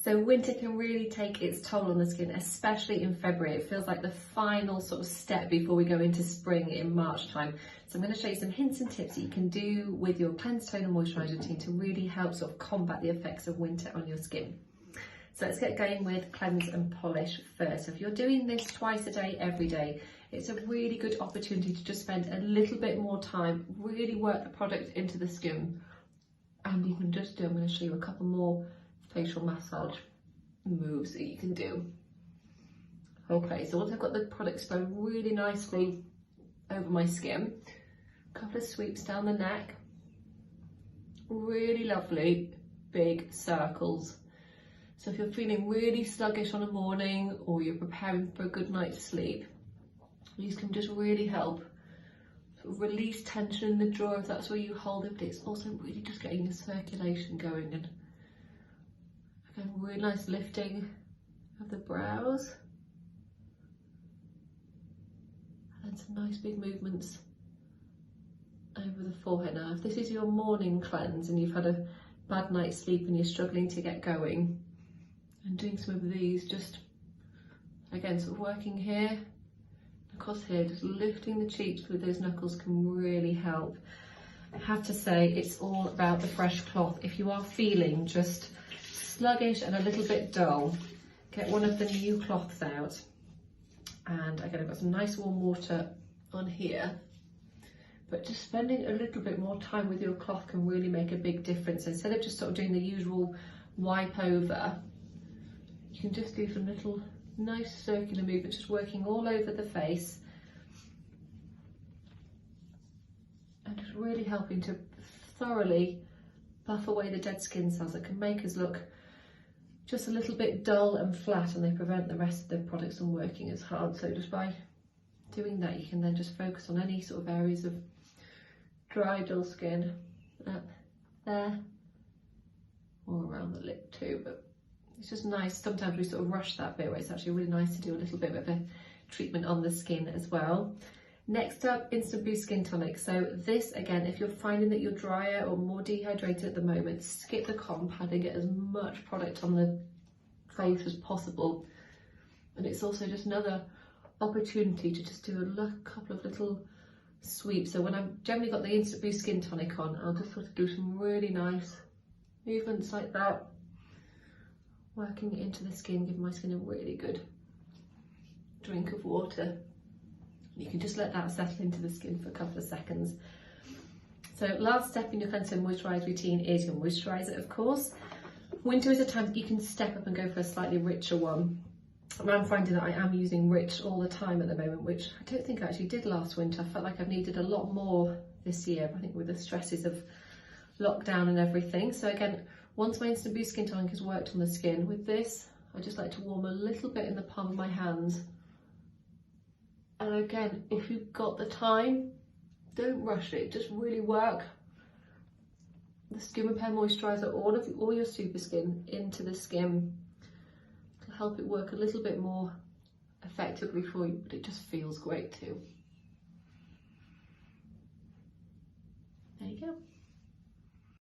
So winter can really take its toll on the skin, especially in February. It feels like the final sort of step before we go into spring in March time. So I'm going to show you some hints and tips that you can do with your cleanse, tone and moisturiser routine to really help sort of combat the effects of winter on your skin. So let's get going with cleanse and polish first. So if you're doing this twice a day, every day, it's a really good opportunity to just spend a little bit more time, really work the product into the skin. And you can just do, I'm going to show you a couple more facial massage moves that you can do. Okay, so once I've got the product spread really nicely over my skin, a couple of sweeps down the neck, really lovely big circles. So if you're feeling really sluggish on a morning or you're preparing for a good night's sleep, these can just really help sort of release tension in the jaw if that's where you hold it, but it's also really just getting your circulation going. And again, really nice lifting of the brows. And some nice big movements over the forehead. Now, if this is your morning cleanse and you've had a bad night's sleep and you're struggling to get going, and doing some of these, just again, sort of working here, across here, just lifting the cheeks with those knuckles can really help. I have to say, it's all about the fresh cloth. If you are feeling just sluggish and a little bit dull, get one of the new cloths out. And again, I've got some nice warm water on here, but just spending a little bit more time with your cloth can really make a big difference. Instead of just sort of doing the usual wipe over, you can just do some little nice circular movements, just working all over the face and just really helping to thoroughly buff away the dead skin cells that can make us look just a little bit dull and flat, and they prevent the rest of the products from working as hard. So just by doing that, you can then just focus on any sort of areas of dry, dull skin up there or around the lip too. But it's just nice, sometimes we sort of rush that bit where it's actually really nice to do a little bit of a treatment on the skin as well. Next up, Instant Boost Skin Tonic. So this, again, if you're finding that you're drier or more dehydrated at the moment, skip the cotton pad and get as much product on the face as possible. And it's also just another opportunity to just do a couple of little sweeps. So when I've generally got the Instant Boost Skin Tonic on, I'll just sort of do some really nice movements like that, working it into the skin, giving my skin a really good drink of water. You can just let that settle into the skin for a couple of seconds. So last step in your cleanse and moisturise routine is your moisturiser, of course. Winter is a time that you can step up and go for a slightly richer one. And I'm finding that I am using rich all the time at the moment, which I don't think I actually did last winter. I felt like I've needed a lot more this year, I think with the stresses of lockdown and everything. So again, once my Instant Boost Skin Tonic has worked on the skin, with this, I just like to warm a little bit in the palm of my hands. And again, if you've got the time, don't rush it, just really work the Skin Repair Moisturiser, all your super skin into the skin to help it work a little bit more effectively for you, but it just feels great too. There you go.